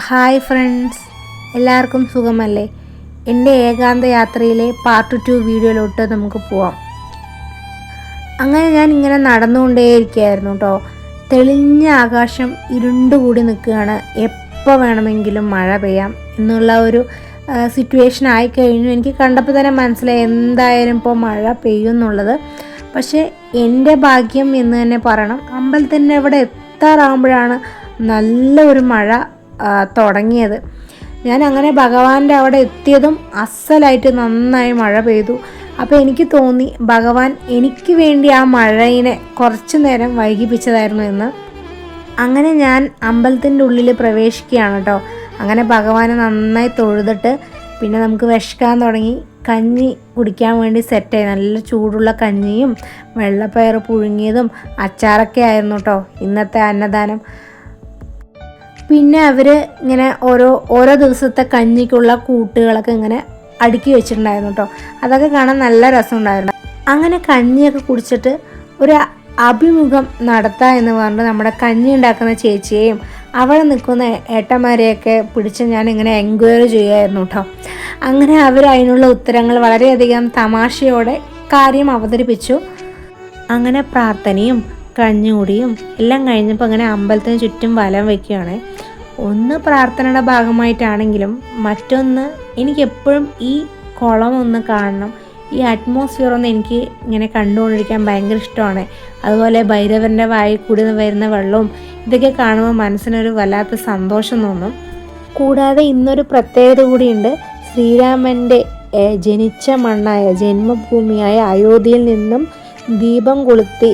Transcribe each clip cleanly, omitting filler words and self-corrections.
Hi friends, എല്ലാവർക്കും സുഖമല്ലേ? എൻ്റെ ഏകാന്ത യാത്രയിലെ പാർട്ട് 2 വീഡിയോയിലോട്ട് നമുക്ക് പോവാം. അങ്ങനെ ഞാൻ ഇങ്ങനെ നടന്നുകൊണ്ടേയിരിക്കുകയായിരുന്നു കേട്ടോ. തെളിഞ്ഞ ആകാശം ഇരുണ്ടുകൂടി നിൽക്കുകയാണ്. എപ്പോൾ വേണമെങ്കിലും മഴ പെയ്യാം എന്നുള്ള ഒരു സിറ്റുവേഷൻ ആയിക്കഴിഞ്ഞു. എനിക്ക് കണ്ടപ്പോൾ തന്നെ മനസ്സിലായി എന്തായാലും ഇപ്പോൾ മഴ പെയ്യുമെന്നുള്ളത്. പക്ഷേ എൻ്റെ ഭാഗ്യം എന്ന് തന്നെ പറയണം. അമ്പലത്തിൻ്റെ അവിടെ എത്താറാകുമ്പോഴാണ് നല്ല ഒരു മഴ തുടങ്ങിയത്. ഞാൻ അങ്ങനെ ഭഗവാന്റെ അവിടെ എത്തിയതും അസലായിട്ട് നന്നായി മഴ പെയ്തു. അപ്പോൾ എനിക്ക് തോന്നി ഭഗവാൻ എനിക്ക് വേണ്ടി ആ മഴയിനെ കുറച്ച് നേരം വൈകിപ്പിച്ചതായിരുന്നു എന്ന്. അങ്ങനെ ഞാൻ അമ്പലത്തിൻ്റെ ഉള്ളിൽ പ്രവേശിക്കുകയാണ് കേട്ടോ. അങ്ങനെ ഭഗവാനെ നന്നായി തൊഴുതിട്ട് പിന്നെ നമുക്ക് വിശക്കാൻ തുടങ്ങി. കഞ്ഞി കുടിക്കാൻ വേണ്ടി സെറ്റായി. നല്ല ചൂടുള്ള കഞ്ഞിയും വെള്ളപ്പയർ പുഴുങ്ങിയതും അച്ചാറൊക്കെ ആയിരുന്നു കേട്ടോ ഇന്നത്തെ അന്നദാനം. പിന്നെ അവർ ഇങ്ങനെ ഓരോ ദിവസത്തെ കഞ്ഞിക്കുള്ള കൂട്ടുകളൊക്കെ ഇങ്ങനെ അടുക്കി വെച്ചിട്ടുണ്ടായിരുന്നു കേട്ടോ. അതൊക്കെ കാണാൻ നല്ല രസമുണ്ടായിരുന്നു. അങ്ങനെ കഞ്ഞിയൊക്കെ കുടിച്ചിട്ട് ഒരു അഭിമുഖം നടത്താം എന്ന് പറഞ്ഞിട്ട് നമ്മുടെ കഞ്ഞി ഉണ്ടാക്കുന്ന ചേച്ചിയെയും അവിടെ നിൽക്കുന്ന ഏട്ടന്മാരെയൊക്കെ പിടിച്ച് ഞാൻ ഇങ്ങനെ എൻക്വയറി ചെയ്യുമായിരുന്നു കേട്ടോ. അങ്ങനെ അവർ അതിനുള്ള ഉത്തരങ്ങൾ വളരെയധികം തമാശയോടെ കാര്യം അവതരിപ്പിച്ചു. അങ്ങനെ പ്രാർത്ഥനയും കഞ്ഞുകൂടിയും എല്ലാം കഴിഞ്ഞപ്പോൾ അങ്ങനെ അമ്പലത്തിന് ചുറ്റും വലം വയ്ക്കുകയാണ്. ഒന്ന് പ്രാർത്ഥനയുടെ ഭാഗമായിട്ടാണെങ്കിലും മറ്റൊന്ന് എനിക്കെപ്പോഴും ഈ കുളം ഒന്ന് കാണണം, ഈ അറ്റ്മോസ്ഫിയർ ഒന്ന് എനിക്ക് ഇങ്ങനെ കണ്ടുകൊണ്ടിരിക്കാൻ ഭയങ്കര ഇഷ്ടമാണ്. അതുപോലെ ഭൈരവൻ്റെ വായിൽ കൂടി വരുന്ന വെള്ളവും ഇതൊക്കെ കാണുമ്പോൾ മനസ്സിനൊരു വല്ലാത്ത സന്തോഷം തോന്നും. കൂടാതെ ഇന്നൊരു പ്രത്യേകത കൂടിയുണ്ട്. ശ്രീരാമൻ്റെ ജനിച്ച മണ്ണായ ജന്മഭൂമിയായ അയോധ്യയിൽ നിന്നും ദീപം കൊളുത്തി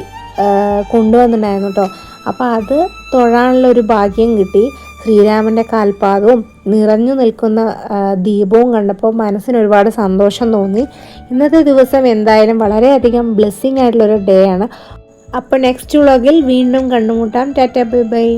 കൊണ്ടുവന്നിട്ടുണ്ടായിരുന്നു കേട്ടോ. അപ്പോൾ അത് തൊഴാനുള്ള ഒരു ഭാഗ്യം കിട്ടി. ശ്രീരാമൻ്റെ കാൽപാദവും നിറഞ്ഞു നിൽക്കുന്ന ദീപവും കണ്ടപ്പോൾ മനസ്സിന് ഒരുപാട് സന്തോഷം തോന്നി. ഇന്നത്തെ ദിവസം എന്തായാലും വളരെയധികം ബ്ലെസ്സിങ് ആയിട്ടുള്ളൊരു ഡേ ആണ്. അപ്പോൾ നെക്സ്റ്റ് വ്ളോഗിൽ വീണ്ടും കണ്ടുമുട്ടാം. Tata bye bye.